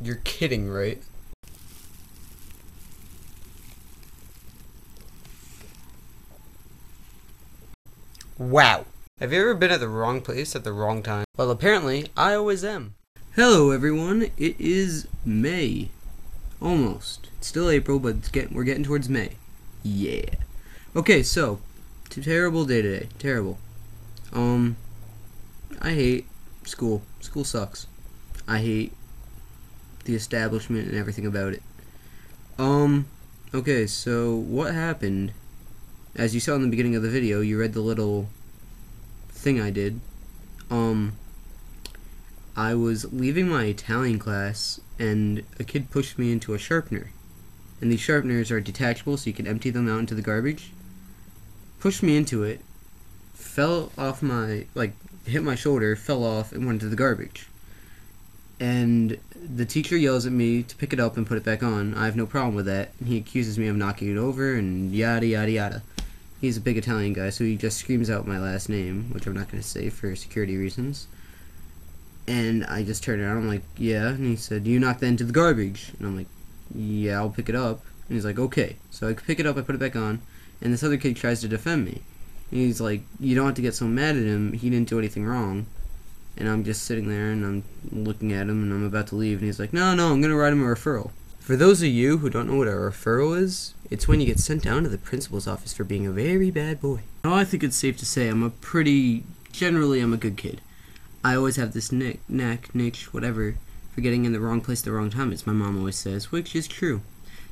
You're kidding, right? Wow. Have you ever been at the wrong place at the wrong time? Well, apparently, I always am. Hello, everyone. It is May. Almost. It's still April, but we're getting towards May. Yeah. Okay, so, terrible day today. Terrible. I hate school. School sucks. I hate the establishment and everything about it. Okay, so what happened? As you saw in the beginning of the video, you read the little thing I did. I was leaving my Italian class, and a kid pushed me into a sharpener. And these sharpeners are detachable, so you can empty them out into the garbage. Pushed me into it, fell off hit my shoulder, fell off, and went into the garbage. And the teacher yells at me to pick it up and put it back on. I have no problem with that. And he accuses me of knocking it over and yada yada yada. He's a big Italian guy, so he just screams out my last name, which I'm not going to say for security reasons. And I just turned around, I'm like, yeah. And he said, you knocked that into the garbage. And I'm like, yeah, I'll pick it up. And he's like, okay. So I pick it up, I put it back on, and this other kid tries to defend me. And he's like, you don't have to get so mad at him, he didn't do anything wrong. And I'm just sitting there, and I'm looking at him, and I'm about to leave, and he's like, no, I'm going to write him a referral. For those of you who don't know what a referral is, it's when you get sent down to the principal's office for being a very bad boy. Now, I think it's safe to say I'm a good kid. I always have this niche, whatever, for getting in the wrong place at the wrong time, as my mom always says, which is true.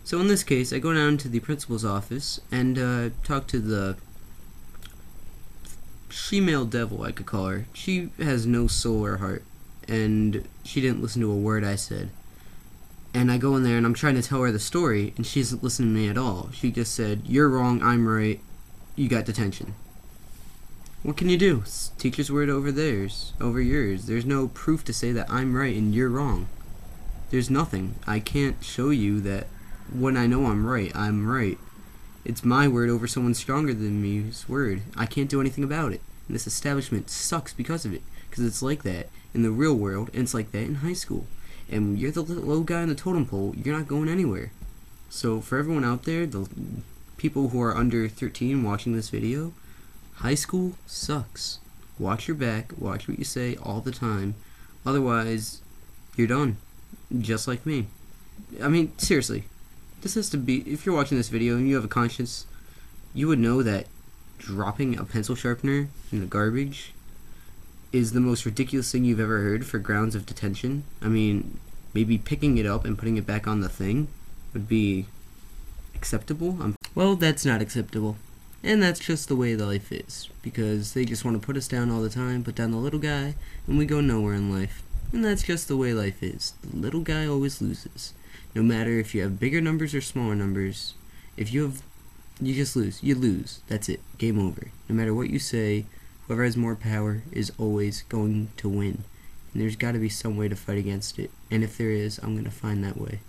So in this case, I go down to the principal's office and talk to the female devil, I could call her. She has no soul or heart, and she didn't listen to a word I said. And I go in there and I'm trying to tell her the story, and she doesn't listen to me at all. She just said, you're wrong, I'm right, you got detention. What can you do? Teacher's word over yours. There's no proof to say that I'm right and you're wrong. There's nothing. I can't show you that when I know I'm right, I'm right. It's my word over someone stronger than me's word. I can't do anything about it. And this establishment sucks because of it. Because it's like that in the real world, and it's like that in high school. And when you're the low guy on the totem pole, you're not going anywhere. So for everyone out there, the people who are under 13 watching this video, high school sucks. Watch your back, watch what you say all the time. Otherwise, you're done. Just like me. I mean, seriously. This has to be, if you're watching this video and you have a conscience, you would know that dropping a pencil sharpener in the garbage is the most ridiculous thing you've ever heard for grounds of detention. I mean, maybe picking it up and putting it back on the thing would be acceptable. Well, that's not acceptable. And that's just the way life is, because they just want to put us down all the time, put down the little guy, and we go nowhere in life. And that's just the way life is. The little guy always loses. No matter if you have bigger numbers or smaller numbers, you just lose. You lose. That's it. Game over. No matter what you say, whoever has more power is always going to win. And there's got to be some way to fight against it. And if there is, I'm going to find that way.